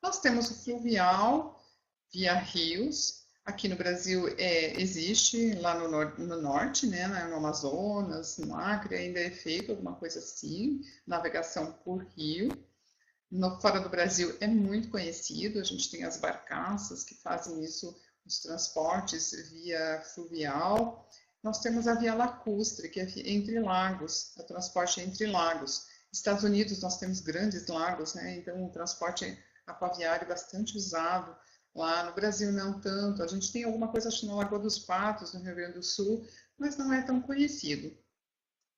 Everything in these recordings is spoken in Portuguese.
Nós temos o fluvial, via rios. Aqui no Brasil existe, lá no norte, né, no Amazonas, no Acre, ainda é feito alguma coisa assim, navegação por rio. Fora do Brasil é muito conhecido, a gente tem as barcaças que fazem isso, os transportes via fluvial. Nós temos a via lacustre, que é entre lagos, o transporte entre lagos. Estados Unidos nós temos grandes lagos, né, então o transporte aquaviário é bastante usado. Lá no Brasil não tanto, a gente tem alguma coisa acho, na Lagoa dos Patos, no Rio Grande do Sul, mas não é tão conhecido.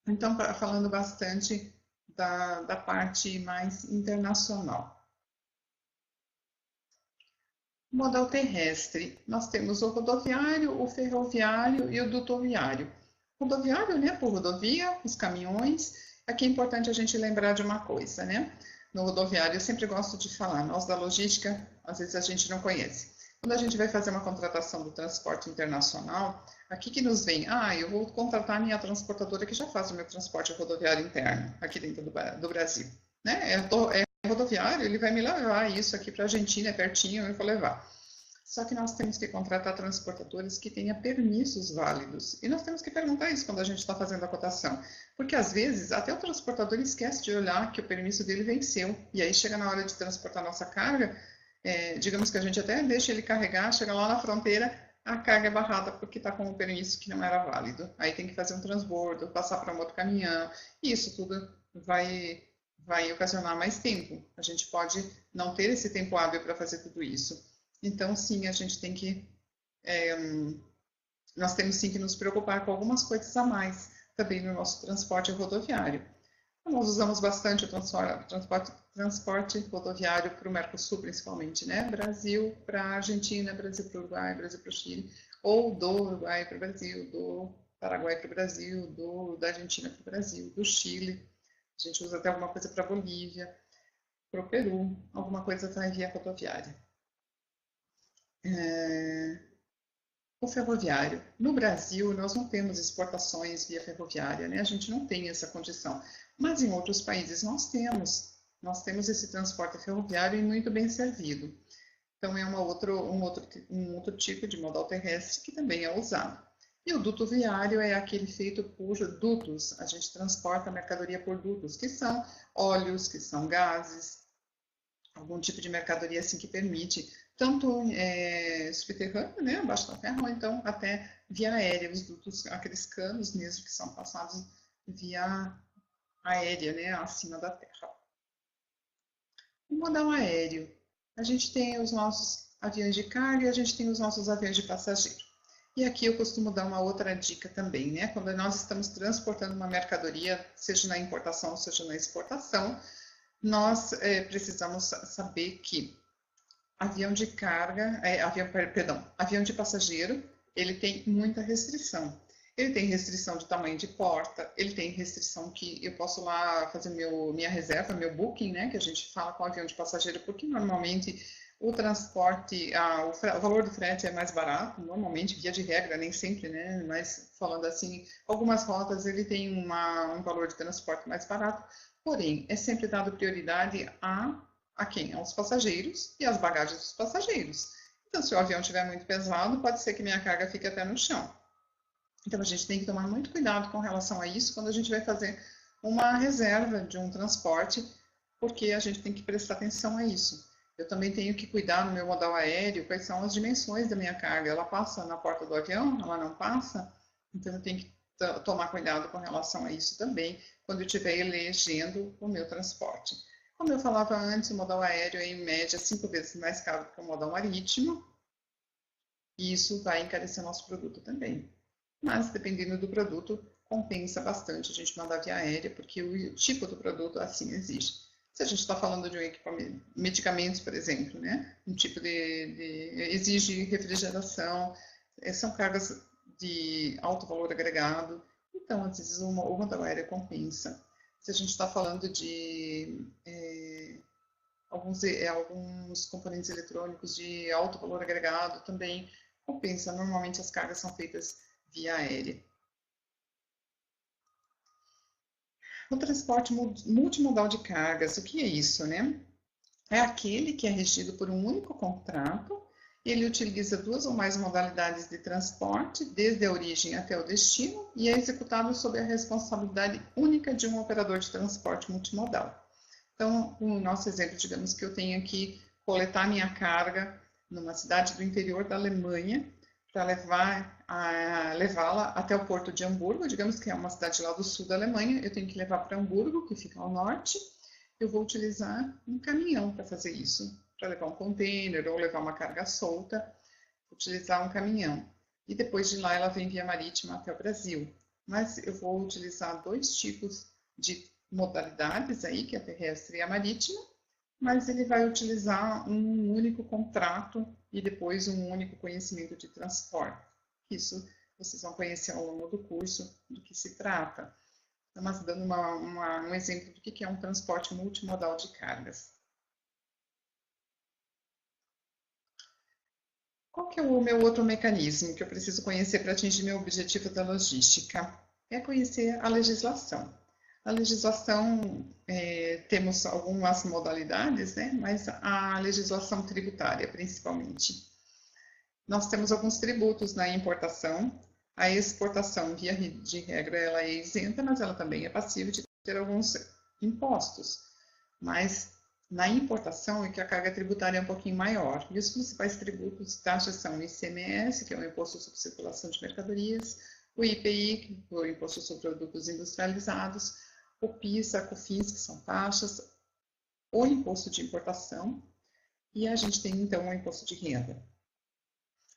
Então, falando bastante da parte mais internacional. Modal terrestre, nós temos o rodoviário, o ferroviário e o dutoviário. Rodoviário, né, por rodovia, os caminhões. Aqui é importante a gente lembrar de uma coisa, né? No rodoviário, eu sempre gosto de falar, nós da logística, às vezes a gente não conhece. Quando a gente vai fazer uma contratação do transporte internacional, aqui que nos vem, eu vou contratar a minha transportadora que já faz o meu transporte rodoviário interno, aqui dentro do Brasil. Né? É rodoviário, ele vai me levar isso aqui para a Argentina, é pertinho, eu vou levar. Só que nós temos que contratar transportadores que tenham permissos válidos. E nós temos que perguntar isso quando a gente está fazendo a cotação. Porque às vezes até o transportador esquece de olhar que o permisso dele venceu. E aí chega na hora de transportar nossa carga, digamos que a gente até deixa ele carregar, chega lá na fronteira, a carga é barrada porque está com um permisso que não era válido. Aí tem que fazer um transbordo, passar para um outro caminhão. E isso tudo vai ocasionar mais tempo. A gente pode não ter esse tempo hábil para fazer tudo isso. Então, sim, a gente tem que... nós temos sim que nos preocupar com algumas coisas a mais também no nosso transporte rodoviário. Nós usamos bastante o transporte rodoviário para o Mercosul, principalmente, né? Brasil para a Argentina, Brasil para o Uruguai, Brasil para o Chile, ou do Uruguai para o Brasil, do Paraguai para o Brasil, da Argentina para o Brasil, do Chile. A gente usa até alguma coisa para a Bolívia, para o Peru, alguma coisa vai via rodoviária. O ferroviário. No Brasil, nós não temos exportações via ferroviária, né? A gente não tem essa condição. Mas em outros países nós temos. Nós temos esse transporte ferroviário e muito bem servido. Então, é um outro tipo de modal terrestre que também é usado. E o duto viário é aquele feito por dutos. A gente transporta a mercadoria por dutos, que são óleos, que são gases, algum tipo de mercadoria assim que permite tanto subterrâneo, né, abaixo da terra, ou então até via aérea, os dutos, aqueles canos mesmo que são passados via aérea, né, acima da terra. O modal aéreo, a gente tem os nossos aviões de carga e a gente tem os nossos aviões de passageiro. E aqui eu costumo dar uma outra dica também, né, quando nós estamos transportando uma mercadoria, seja na importação, seja na exportação, nós precisamos saber que avião de carga, avião de passageiro, ele tem muita restrição. Ele tem restrição de tamanho de porta, ele tem restrição que eu posso lá fazer minha reserva, meu booking, né, que a gente fala com avião de passageiro, porque normalmente o transporte, o valor do frete é mais barato, normalmente, via de regra, nem sempre, né, mas falando assim, algumas rotas ele tem um valor de transporte mais barato, porém, é sempre dado prioridade a quem? Aos passageiros e às bagagens dos passageiros. Então, se o avião estiver muito pesado, pode ser que minha carga fique até no chão. Então, a gente tem que tomar muito cuidado com relação a isso quando a gente vai fazer uma reserva de um transporte, porque a gente tem que prestar atenção a isso. Eu também tenho que cuidar no meu modal aéreo quais são as dimensões da minha carga. Ela passa na porta do avião? Ela não passa? Então, eu tenho que tomar cuidado com relação a isso também, quando eu estiver elegendo o meu transporte. Como eu falava antes, o modal aéreo é em média 5 vezes mais caro que o modal marítimo, e isso vai encarecer nosso produto também. Mas, dependendo do produto, compensa bastante a gente mandar via aérea, porque o tipo do produto assim exige. Se a gente está falando de um equipamento, medicamentos, por exemplo, né? Um tipo exige refrigeração, são cargas de alto valor agregado, então, às vezes, o modal aéreo compensa. Se a gente está falando de alguns componentes eletrônicos de alto valor agregado, também compensa. Normalmente as cargas são feitas via aérea. O transporte multimodal de cargas, o que é isso, né? é aquele que é regido por um único contrato. Ele utiliza 2 ou mais modalidades de transporte, desde a origem até o destino, e é executado sob a responsabilidade única de um operador de transporte multimodal. Então, no nosso exemplo, digamos que eu tenho que coletar minha carga numa cidade do interior da Alemanha para levá-la até o porto de Hamburgo, digamos que é uma cidade lá do sul da Alemanha, eu tenho que levar para Hamburgo, que fica ao norte. Eu vou utilizar um caminhão para fazer isso, para levar um container ou levar uma carga solta, utilizar um caminhão. E depois de lá ela vem via marítima até o Brasil. Mas eu vou utilizar 2 tipos de modalidades aí, que é a terrestre e a marítima, mas ele vai utilizar um único contrato e depois um único conhecimento de transporte. Isso vocês vão conhecer ao longo do curso do que se trata. Mas dando um exemplo do que é um transporte multimodal de cargas. Qual que é o meu outro mecanismo que eu preciso conhecer para atingir meu objetivo da logística? É conhecer a legislação. A legislação, temos algumas modalidades, né? Mas a legislação tributária, principalmente. Nós temos alguns tributos na importação. A exportação, via de regra, ela é isenta, mas ela também é passível de ter alguns impostos. Mas na importação é que a carga tributária é um pouquinho maior. E os principais tributos e taxas são o ICMS, que é o Imposto sobre Circulação de Mercadorias, o IPI, que é o Imposto sobre Produtos Industrializados, o PIS, a COFINS, que são taxas, o Imposto de Importação, e a gente tem então o Imposto de Renda.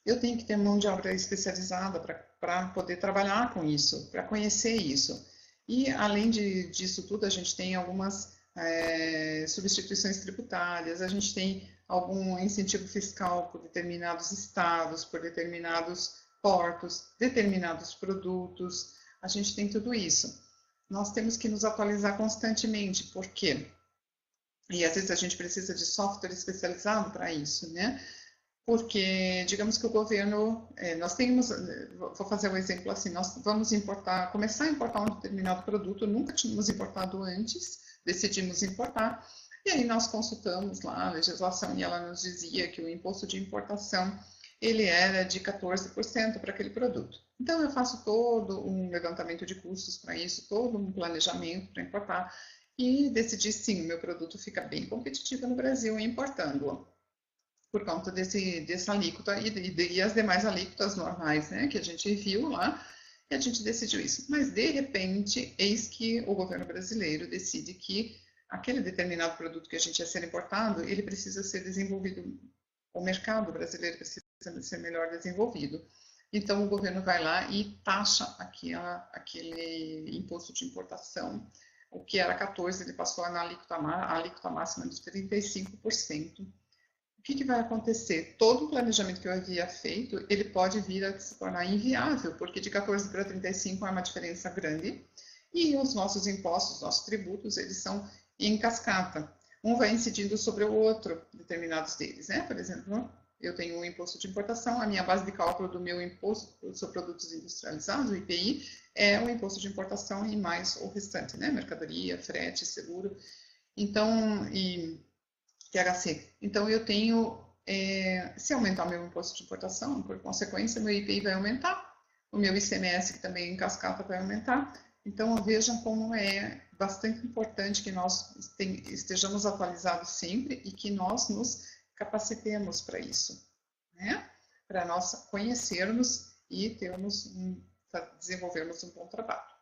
Eu tenho que ter mão de obra especializada para poder trabalhar com isso, para conhecer isso. E, além disso tudo, a gente tem algumas substituições tributárias, a gente tem algum incentivo fiscal por determinados estados, por determinados portos, determinados produtos, a gente tem tudo isso. Nós temos que nos atualizar constantemente, por quê? E às vezes a gente precisa de software especializado para isso, né? Porque, digamos que o governo, nós temos, vou fazer um exemplo assim, nós vamos começar a importar um determinado produto, nunca tínhamos importado antes, decidimos importar, e aí nós consultamos lá a legislação e ela nos dizia que o imposto de importação, ele era de 14% para aquele produto. Então eu faço todo um levantamento de custos para isso, todo um planejamento para importar, e decidi sim, o meu produto fica bem competitivo no Brasil importando-o, por conta dessa alíquota e as demais alíquotas normais, né, que a gente viu lá, e a gente decidiu isso. Mas, de repente, eis que o governo brasileiro decide que aquele determinado produto que a gente ia ser importado, ele precisa ser desenvolvido, o mercado brasileiro precisa ser melhor desenvolvido. Então, o governo vai lá e taxa aquele imposto de importação, o que era 14%, ele passou na alíquota máxima de 35%. O que vai acontecer? Todo o planejamento que eu havia feito, ele pode vir a se tornar inviável, porque de 14 para 35 é uma diferença grande, e os nossos impostos, nossos tributos, eles são em cascata. Um vai incidindo sobre o outro, determinados deles, né? Por exemplo, eu tenho um imposto de importação, a minha base de cálculo do meu imposto sobre produtos industrializados, o IPI, é o imposto de importação e mais o restante, né? Mercadoria, frete, seguro. Então, THC. Então, eu tenho, se aumentar o meu imposto de importação, por consequência, meu IPI vai aumentar, o meu ICMS, que também em cascata, vai aumentar. Então, vejam como é bastante importante que nós estejamos atualizados sempre e que nós nos capacitemos para isso, né? Para nós conhecermos e desenvolvermos um bom trabalho.